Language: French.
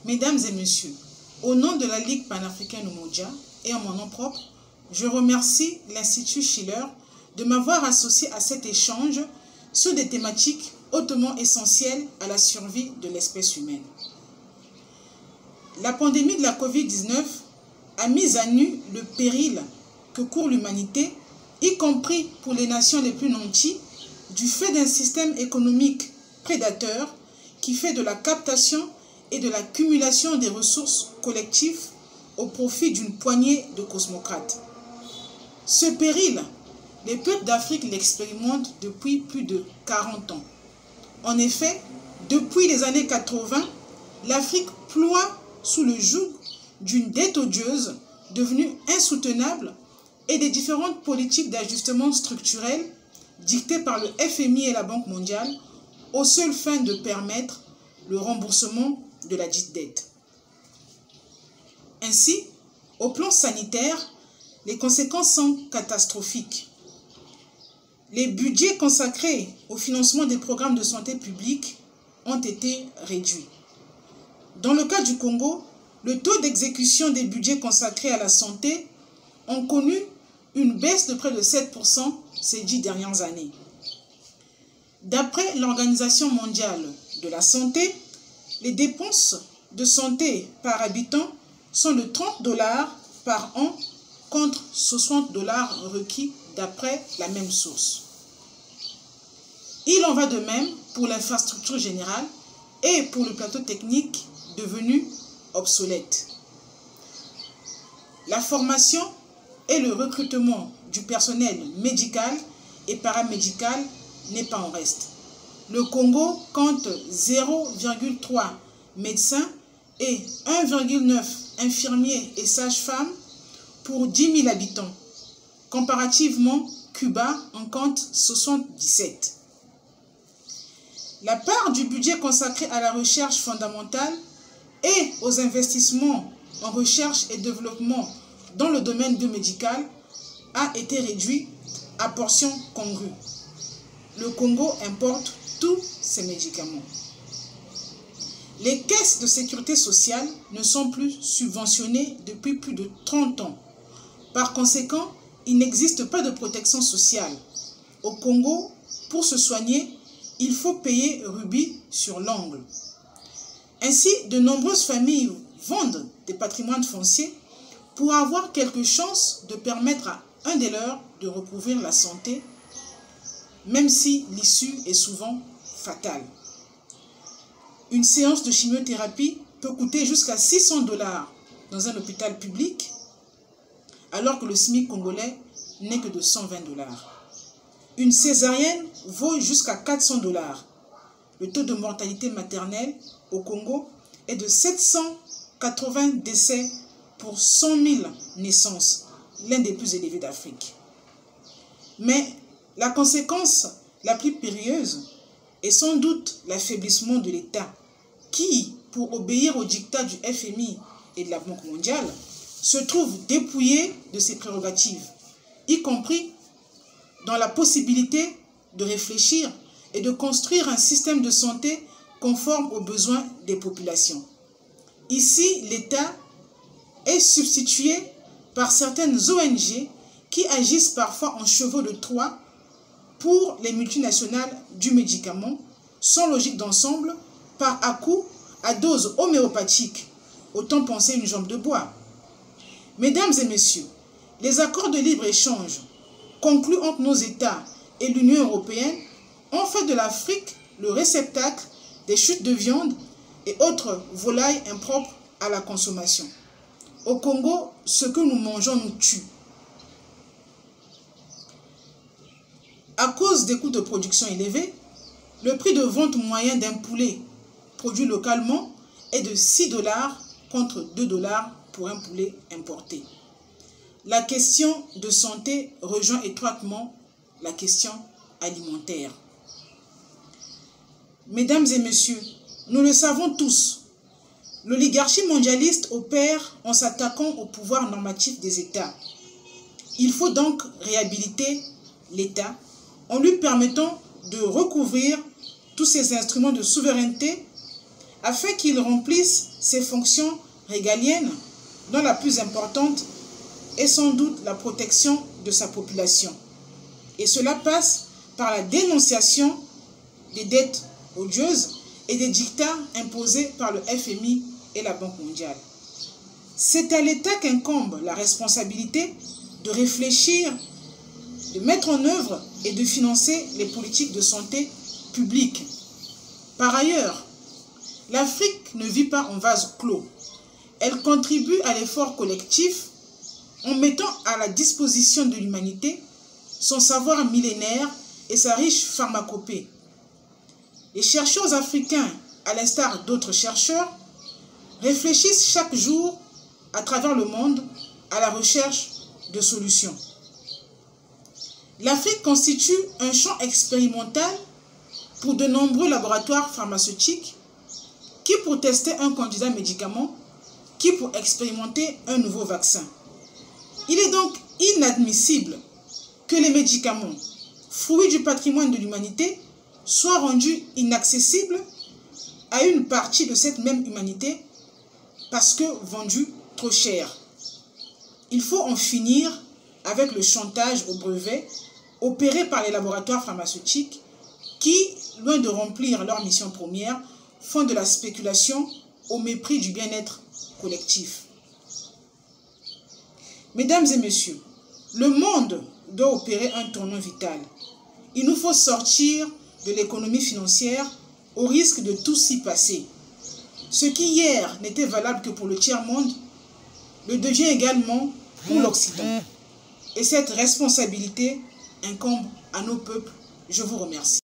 Mesdames et messieurs, au nom de la Ligue panafricaine Umoja et en mon nom propre, je remercie l'Institut Schiller de m'avoir associé à cet échange sur des thématiques hautement essentielles à la survie de l'espèce humaine. La pandémie de la Covid-19 a mis à nu le péril que court l'humanité, y compris pour les nations les plus nantis, du fait d'un système économique prédateur qui fait de la captation et de l'accumulation des ressources collectives au profit d'une poignée de cosmocrates. Ce péril, les peuples d'Afrique l'expérimentent depuis plus de 40 ans. En effet, depuis les années 80, l'Afrique ploie sous le joug d'une dette odieuse devenue insoutenable et des différentes politiques d'ajustement structurel dictées par le FMI et la Banque mondiale aux seules fins de permettre le remboursement de la dite dette. Ainsi, au plan sanitaire, les conséquences sont catastrophiques. Les budgets consacrés au financement des programmes de santé publique ont été réduits. Dans le cas du Congo, le taux d'exécution des budgets consacrés à la santé ont connu une baisse de près de 7% ces 10 dernières années. D'après l'Organisation mondiale de la santé, les dépenses de santé par habitant sont de $30 par an contre $60 requis d'après la même source. Il en va de même pour l'infrastructure générale et pour le plateau technique devenu obsolète. La formation et le recrutement du personnel médical et paramédical n'est pas en reste. Le Congo compte 0,3 médecins et 1,9 infirmiers et sages-femmes pour 10 000 habitants. Comparativement, Cuba en compte 77. La part du budget consacré à la recherche fondamentale et aux investissements en recherche et développement dans le domaine biomédical a été réduite à portions congrues. Le Congo importe tous ces médicaments. Les caisses de sécurité sociale ne sont plus subventionnées depuis plus de 30 ans. Par conséquent, il n'existe pas de protection sociale. Au Congo, pour se soigner, il faut payer rubis sur l'ongle. Ainsi, de nombreuses familles vendent des patrimoines fonciers pour avoir quelque chance de permettre à un des leurs de recouvrir la santé, même si l'issue est souvent fatale. Une séance de chimiothérapie peut coûter jusqu'à $600 dans un hôpital public, alors que le SMIC congolais n'est que de $120. Une césarienne vaut jusqu'à $400. Le taux de mortalité maternelle au Congo est de 780 décès pour 100 000 naissances, l'un des plus élevés d'Afrique. Mais la conséquence la plus périlleuse est sans doute l'affaiblissement de l'État qui, pour obéir aux dictats du FMI et de la Banque mondiale, se trouve dépouillé de ses prérogatives, y compris dans la possibilité de réfléchir et de construire un système de santé conforme aux besoins des populations. Ici, l'État est substitué par certaines ONG qui agissent parfois en chevaux de Troie pour les multinationales du médicament, sans logique d'ensemble, par à-coups à dose homéopathique, autant penser une jambe de bois. Mesdames et messieurs, les accords de libre-échange conclus entre nos États et l'Union européenne ont fait de l'Afrique le réceptacle des chutes de viande et autres volailles impropres à la consommation. Au Congo, ce que nous mangeons nous tue. À cause des coûts de production élevés, le prix de vente moyen d'un poulet produit localement est de $6 contre $2 pour un poulet importé. La question de santé rejoint étroitement la question alimentaire. Mesdames et messieurs, nous le savons tous, l'oligarchie mondialiste opère en s'attaquant au pouvoir normatif des États. Il faut donc réhabiliter l'État en lui permettant de recouvrir tous ses instruments de souveraineté afin qu'il remplisse ses fonctions régaliennes, dont la plus importante est sans doute la protection de sa population. Et cela passe par la dénonciation des dettes odieuses et des dictats imposés par le FMI et la Banque mondiale. C'est à l'État qu'incombe la responsabilité de réfléchir, de mettre en œuvre et de financer les politiques de santé publique. Par ailleurs, l'Afrique ne vit pas en vase clos. Elle contribue à l'effort collectif en mettant à la disposition de l'humanité son savoir millénaire et sa riche pharmacopée. Les chercheurs africains, à l'instar d'autres chercheurs, réfléchissent chaque jour à travers le monde à la recherche de solutions. L'Afrique constitue un champ expérimental pour de nombreux laboratoires pharmaceutiques, qui pour tester un candidat médicament, qui pour expérimenter un nouveau vaccin. Il est donc inadmissible que les médicaments, fruits du patrimoine de l'humanité, soient rendus inaccessibles à une partie de cette même humanité parce que vendus trop cher. Il faut en finir avec le chantage au brevet opéré par les laboratoires pharmaceutiques qui, loin de remplir leur mission première, font de la spéculation au mépris du bien-être collectif. Mesdames et messieurs, le monde doit opérer un tournant vital. Il nous faut sortir de l'économie financière au risque de tout s'y passer. Ce qui hier n'était valable que pour le tiers-monde le devient également pour l'Occident. Et cette responsabilité incombe à nos peuples. Je vous remercie.